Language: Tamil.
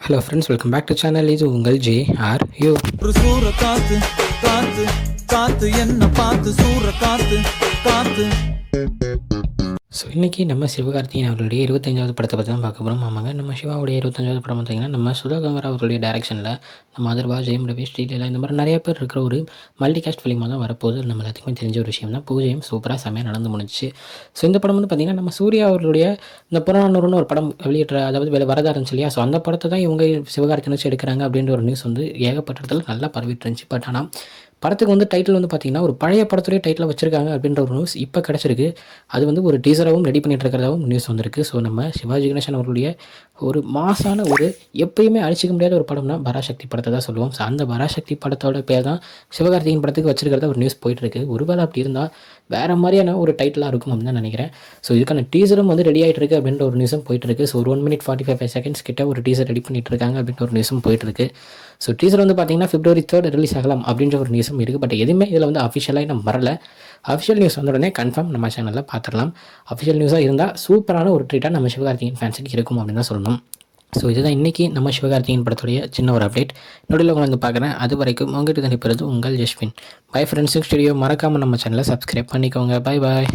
Hello friends, welcome back to channel. இது உங்கள் JRU. ஒரு சூற காத்து காத்து காத்து என்ன பார்த்து சூற காத்து காத்து. ஸோ இன்றைக்கி நம்ம சிவகார்த்திகேயன் அவர்களுடைய 25வது படத்தை பற்றி தான் பார்க்க போகிறோம். ஆமாங்க, நம்ம சிவாவுடைய 25வது படம் பார்த்திங்கன்னா நம்ம சுதாகர் அவர்களுடைய டைரக்ஷனில் நம்ம அதர்வா, ஜெயம் ரவி, ஸ்ரீலீலா இந்த மாதிரி நிறைய பேர் இருக்கிற ஒரு மல்டிகாஸ்ட் ஃபிலிமாக தான் வரப்போகுது. நம்ம எல்லாத்துக்குமே தெரிஞ்ச ஒரு விஷயம் தான். பூஜையும் சூப்பராக செம்மையாக நடந்து முடிஞ்சிச்சு. ஸோ இந்த படம் வந்து பார்த்திங்கன்னா நம்ம சூர்யா அவர்களுடைய இந்த புறநானூறுன்னு ஒரு படம் வெளியிட்ட, அதாவது வரதா இருந்துச்சு இல்லையா. ஸோ அந்த படத்தை தான் இவங்க சிவகார்த்திகேயன் வச்சு எடுக்கிறாங்க அப்படின்ற ஒரு நியூஸ் வந்து ஏகப்பட்ட இடத்துல நல்லா பரவிட்டு இருந்துச்சு. பட் ஆனால் படத்துக்கு வந்து டைட்டில் வந்து பார்த்திங்கன்னா ஒரு பழைய படத்துலேயே டைட்டில் வச்சுருக்காங்க அப்படின்ற ஒரு நியூஸ் இப்போ கிடச்சிருக்கு. அது வந்து ஒரு டீசராகவும் ரெடி பண்ணிட்டு இருக்கிறதாகவும் நியூஸ் வந்திருக்கு. ஸோ நம்ம சிவாஜி கணேசன் அவர்களுடைய ஒரு மாசான ஒரு எப்பயுமே அழிச்சிக்க முடியாத ஒரு படம்னா பராசக்தி படத்தை தான் சொல்லுவோம். ஸோ அந்த பராசக்தி படத்தோட பேர் தான் சிவகார்த்திகேயன் படத்துக்கு வச்சிருக்கிறத ஒரு நியூஸ் போயிட்டுருக்கு. ஒருவேளை அப்படி இருந்தால் வேறு மாதிரியான ஒரு டைட்டிலாக இருக்கும் அப்படின்னு தான் நினைக்கிறேன். ஸோ இதுக்கான டீசரும் வந்து ரெடி ஆகிட்டு இருக்கு அப்படின்ற ஒரு நியூஸும் போயிட்டுருக்கு. ஸோ ஒரு 1 minute 45 seconds கிட்ட ஒரு டீசர் ரெடி பண்ணிட்டு இருக்காங்க அப்படின்ற ஒரு நியூஸும் போயிட்டுருக்கு. ஸோ டீசர் வந்து பார்த்திங்கன்னா February 3 ரிலீஸ் ஆகலாம் அப்படின்ற ஒரு நியூஸும் இருக்குது. பட் எதுவுமே இதில் வந்து அஃபிஷியலாக நம்ம வரல. அஃபிஷியல் நியூஸ் வந்த உடனே கன்ஃபார்ம் நம்ம சேனலில் பார்த்துடலாம். அஃபிஷியல் நியூஸாக இருந்தால் சூப்பரான ஒரு ட்ரீட்டாக நம்ம சிவகார்த்திகேயன் ஃபேன்ஸுக்கு இருக்கும் அப்படின்னு தான் சொல்லணும். ஸோ இதுதான் இன்றைக்கி நம்ம சிவகார்த்திகேயன் படத்துடைய சின்ன ஒரு அப்டேட். நொடியில் உங்களை வந்து பார்க்குறேன். அது வரைக்கும் உங்கள்கிட்ட தனிப்பது உங்கள் ஜஸ்வின். பை ஃப்ரெண்ட்ஸுக்கு ஸ்டுடியோ மறக்காமல் நம்ம சேனலை சப்ஸ்கிரைப் பண்ணிக்கோங்க. Bye bye.